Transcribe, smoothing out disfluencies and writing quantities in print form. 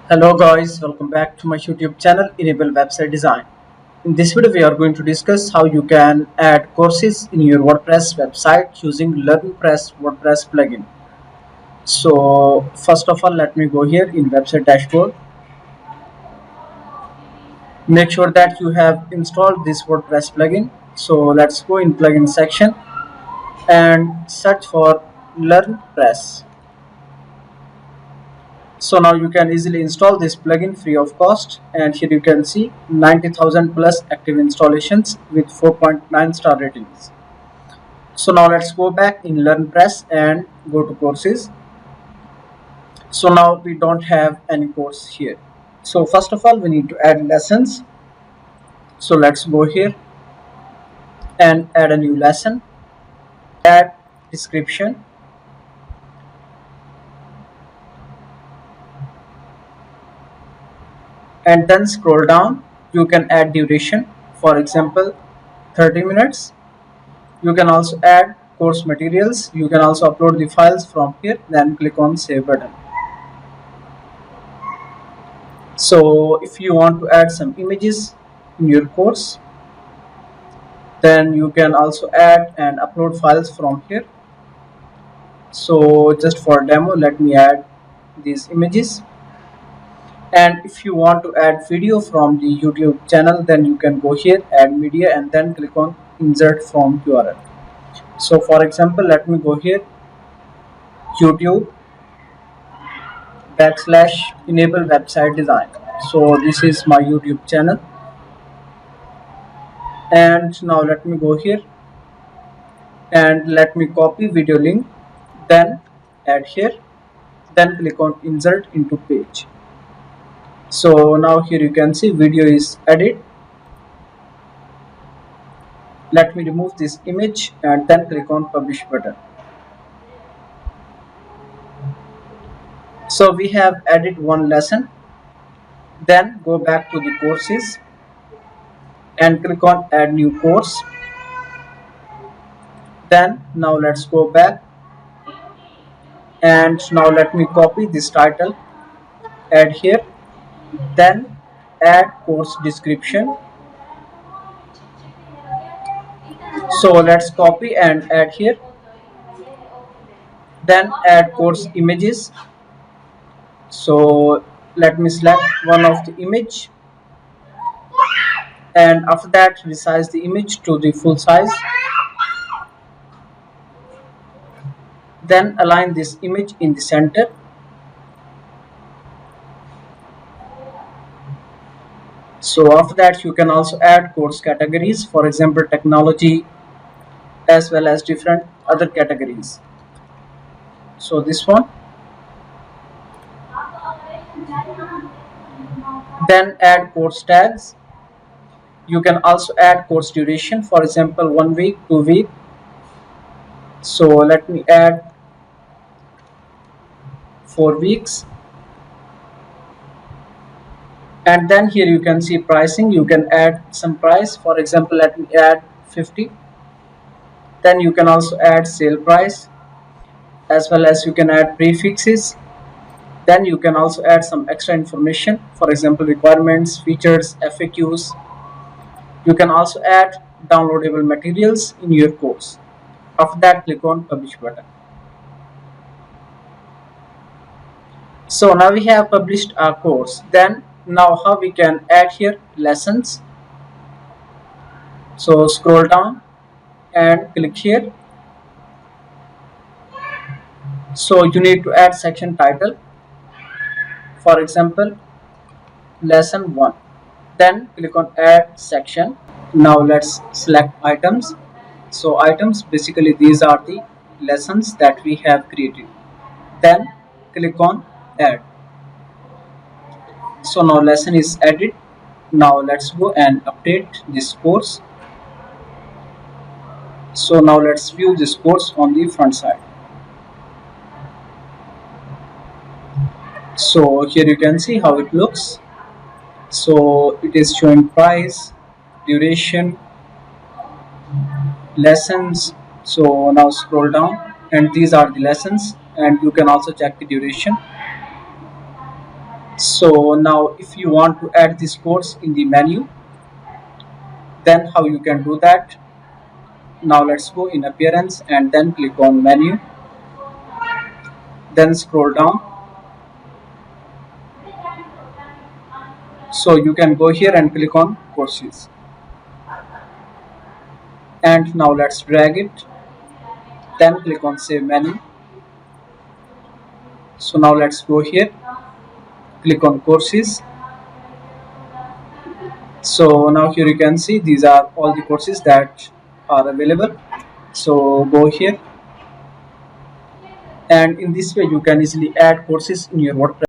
Hello guys, welcome back to my YouTube channel Enable Website Design. In this video we are going to discuss how you can add courses in your WordPress website using LearnPress WordPress plugin. So first of all, let me go here in website dashboard. Make sure that you have installed this WordPress plugin. So let's go in plugin section and search for LearnPress. So now you can easily install this plugin free of cost, and here you can see 90,000 plus active installations with 4.9 star ratings. So now let's go back in LearnPress and go to courses. So now we don't have any course here. So first of all we need to add lessons. So let's go here and add a new lesson, add description, and then scroll down. You can add duration, for example 30 minutes. You can also add course materials. You can also upload the files from here, then click on save button. So if you want to add some images in your course, then you can also add and upload files from here. So just for demo, let me add these images. And if you want to add video from the YouTube channel, then you can go here, add media, and then click on insert from URL. So for example, let me go here, YouTube / enable website design. So this is my YouTube channel, and now let me go here and let me copy video link, then add here, then click on insert into page. So now here you can see video is added. Let me remove this image and then click on publish button. So we have added one lesson. Then go back to the courses and click on add new course. Then now let's go back, and now let me copy this title, add here, then add course description. So let's copy and add here, then add course images. So let me select one of the image, and after that resize the image to the full size, then align this image in the center. So after that you can also add course categories, for example technology, as well as different other categories. So this one, then add course tags. You can also add course duration, for example 1 week, 2 week. So let me add 4 weeks, and then here you can see pricing. You can add some price, for example let me add 50. Then you can also add sale price, as well as you can add prefixes. Then you can also add some extra information, for example requirements, features, FAQs. You can also add downloadable materials in your course. After that click on publish button. So now we have published our course. Then now how we can add here lessons. So scroll down and click here. So you need to add section title, for example lesson 1, then click on add section. Now let's select items. So items, basically these are the lessons that we have created. Then click on add. So now lesson is added. Now let's go and update this course. So now let's view this course on the front side. So here you can see how it looks. So it is showing price, duration, lessons. So now scroll down, and these are the lessons, and you can also check the duration. So now if you want to add this course in the menu, then how you can do that? Now let's go in appearance and then click on menu, then scroll down. So you can go here and click on courses, and now let's drag it, then click on save menu. So now let's go here, click on courses. So now here you can see these are all the courses that are available. So go here, and in this way you can easily add courses in your WordPress.